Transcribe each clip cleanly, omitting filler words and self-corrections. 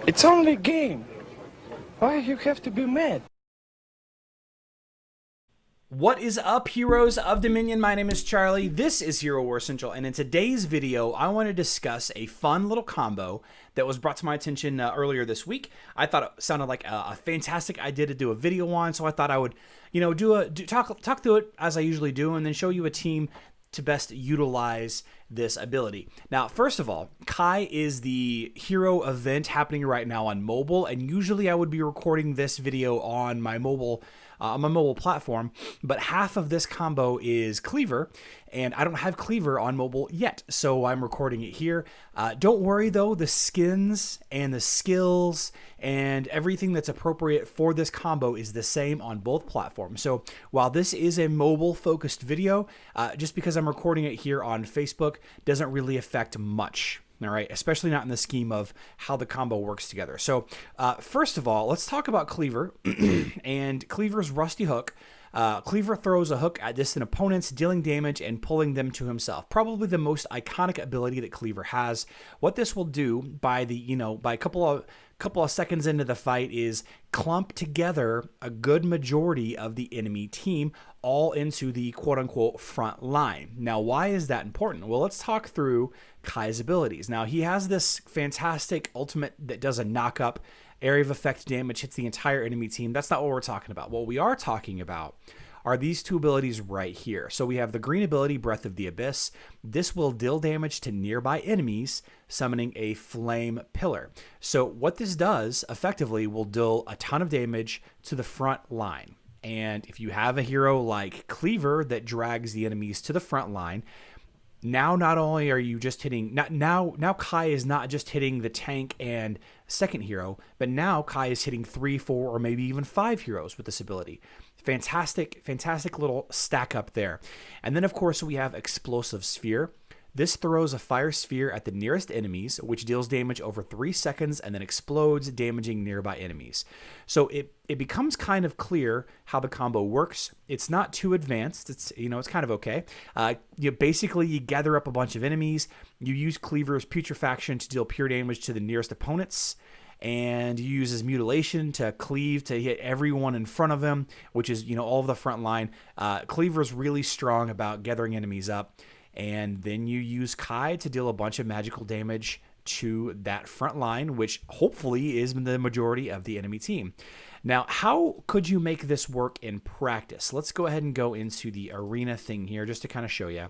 It's only a game. Why you have to be mad? What is up, heroes of Dominion? My name is Charlie. This is Hero Wars Central, and in today's video, I want to discuss a fun little combo that was brought to my attention earlier this week. I thought it sounded like a fantastic idea to do a video on, so I thought I would, talk through it as I usually do, and then show you a team to best utilize this ability. Now, first of all, Kai is the hero event happening right now on mobile, and usually I would be recording this video on my mobile platform, but half of this combo is Cleaver, and I don't have Cleaver on mobile yet, so I'm recording it here. Don't worry though, the skins and the skills and everything that's appropriate for this combo is the same on both platforms. So while this is a mobile focused video, just because I'm recording it here on Facebook doesn't really affect much. All right, especially not in the scheme of how the combo works together. So first of all, let's talk about Cleaver and Cleaver's rusty hook. Cleaver throws a hook at distant opponents, dealing damage and pulling them to himself. Probably the most iconic ability that Cleaver has. What this will do by a couple of seconds into the fight is clump together a good majority of the enemy team all into the quote-unquote front line. Now, why is that important? Well, let's talk through Kai's abilities. Now, he has this fantastic ultimate that does a knock-up. Area of effect damage hits the entire enemy team. That's not what we're talking about. What we are talking about are these two abilities right here. So we have the green ability, Breath of the Abyss. This will deal damage to nearby enemies, summoning a flame pillar. So what this does effectively will deal a ton of damage to the front line. And if you have a hero like Cleaver that drags the enemies to the front line, now not only are you just hitting, now Kai is not just hitting the tank and second hero, but now Kai is hitting 3, 4, or maybe even 5 heroes with this ability. Fantastic little stack up there. And then of course we have Explosive Sphere. This throws a fire sphere at the nearest enemies, which deals damage over 3 seconds and then explodes, damaging nearby enemies. So it becomes kind of clear how the combo works. It's not too advanced. It's kind of okay. You gather up a bunch of enemies. You use Cleaver's Putrefaction to deal pure damage to the nearest opponents. And you use his mutilation to cleave to hit everyone in front of him, which is all of the front line. Cleaver's really strong about gathering enemies up. And then you use Kai to deal a bunch of magical damage to that front line, which hopefully is the majority of the enemy team. Now, how could you make this work in practice? Let's go ahead and go into the arena thing here just to kind of show you.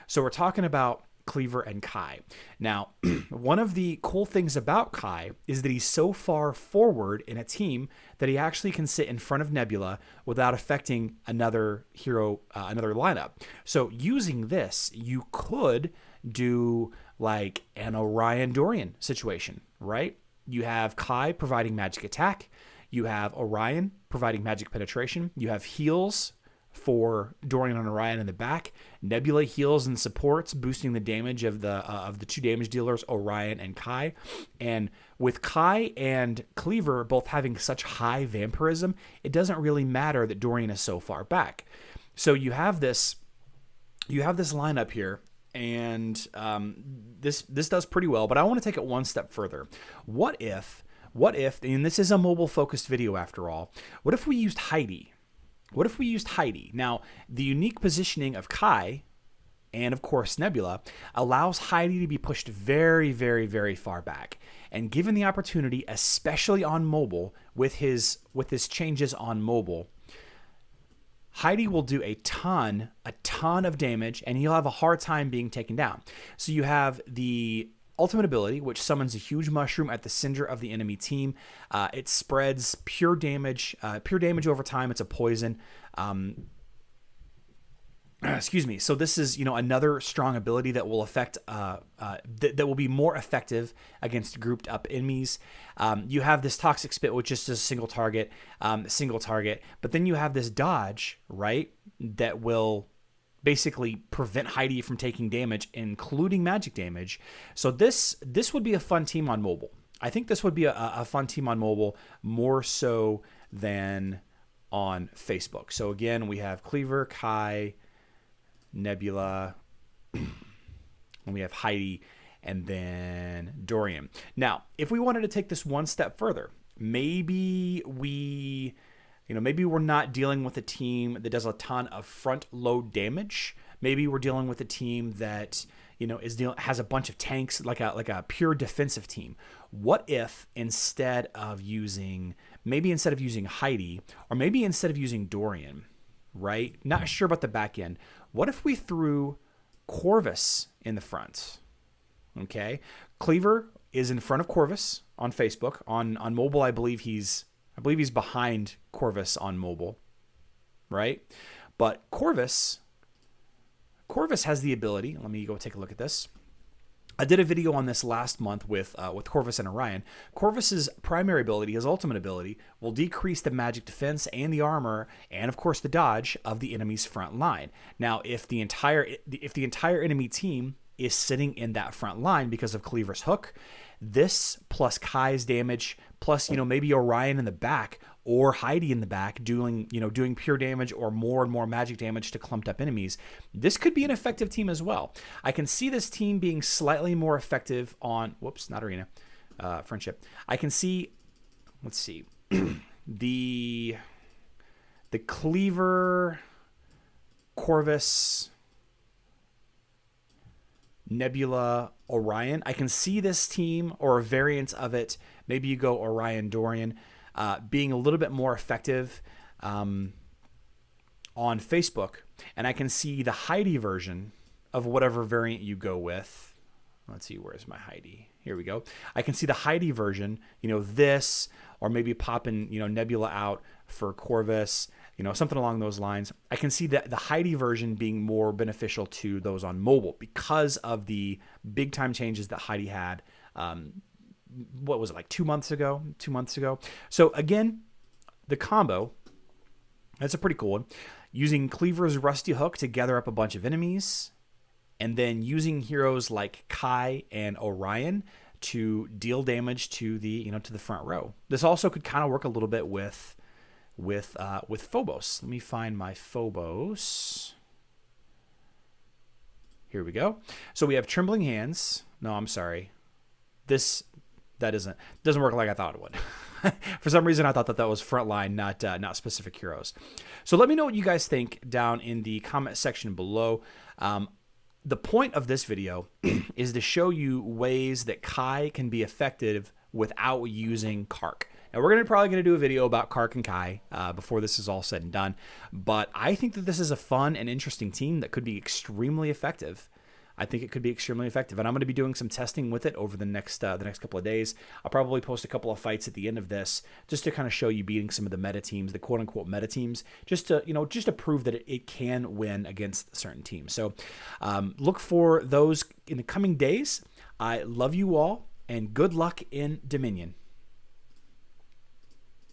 So we're talking about Cleaver and Kai. Now, one of the cool things about Kai is that he's so far forward in a team that he actually can sit in front of Nebula without affecting another hero, another lineup. So using this, you could do like an Orion Dorian situation, right? You have Kai providing magic attack. You have Orion providing magic penetration. You have heals for Dorian and Orion in the back. Nebula heals and supports, boosting the damage of the two damage dealers, Orion and Kai. And with Kai and Cleaver both having such high vampirism, it doesn't really matter that Dorian is so far back. So you have this lineup here, and this does pretty well. But I want to take it one step further. What if, and this is a mobile focused video after all, what if we used Heidi? What if we used Heidi? Now, the unique positioning of Kai and, of course, Nebula allows Heidi to be pushed very, very, very far back. And given the opportunity, especially on mobile, with his changes on mobile, Heidi will do a ton of damage, and he'll have a hard time being taken down. So you have the ultimate ability, which summons a huge mushroom at the center of the enemy team. It spreads pure damage over time. It's a poison. Excuse me. So this is another strong ability that will affect that will be more effective against grouped up enemies. You have this toxic spit, which is just a single target. But then you have this dodge, right? That will basically prevent Heidi from taking damage, including magic damage. So this would be a fun team on mobile. I think this would be a fun team on mobile, more so than on Facebook. So again, we have Cleaver, Kai, Nebula, and we have Heidi. and then Dorian. Now, if we wanted to take this one step further, maybe maybe we're not dealing with a team that does a ton of front load damage. Maybe we're dealing with a team that has a bunch of tanks, like a pure defensive team. What if instead of using Heidi, or maybe instead of using Dorian, right? Not sure about the back end. What if we threw Corvus in the front? Okay, Cleaver is in front of Corvus on Facebook. On mobile, I believe he's behind Corvus on mobile, right? But Corvus has the ability. Let me go take a look at this. I did a video on this last month with Corvus and Orion. Corvus's primary ability, his ultimate ability, will decrease the magic defense and the armor, and of course the dodge of the enemy's front line. Now, if the entire enemy team is sitting in that front line because of Cleaver's hook, this plus Kai's damage, plus maybe Orion in the back or Heidi in the back doing pure damage or more and more magic damage to clumped up enemies, this could be an effective team as well. I can see this team being slightly more effective on friendship. I can see, let's see, the Cleaver, Corvus, Nebula, Orion. I can see this team, or a variant of it, maybe you go Orion, Dorian, being a little bit more effective on Facebook. And I can see the Heidi version of whatever variant you go with. Let's see, where's my Heidi? Here we go. I can see the Heidi version, this, or maybe popping, Nebula out for Corvus, something along those lines. I can see that the Heidi version being more beneficial to those on mobile because of the big time changes that Heidi had. What was it, like 2 months ago? 2 months ago. So again, the combo, that's a pretty cool one. Using Cleaver's Rusty Hook to gather up a bunch of enemies, and then using heroes like Kai and Orion to deal damage to the front row. This also could kind of work a little bit with Phobos. Let me find my Phobos. Here we go. So we have Trembling Hands. No, I'm sorry. That doesn't work like I thought it would. For some reason, I thought that was frontline, not specific heroes. So let me know what you guys think down in the comment section below. The point of this video is to show you ways that Kai can be effective without using Kark. Now, we're probably going to do a video about Kark and Kai before this is all said and done, but I think that this is a fun and interesting team that could be extremely effective. I think it could be extremely effective, and I'm going to be doing some testing with it over the next couple of days. I'll probably post a couple of fights at the end of this just to kind of show you beating some of the meta teams, the quote-unquote meta teams, just to prove that it can win against certain teams. So look for those in the coming days. I love you all, and good luck in Dominion.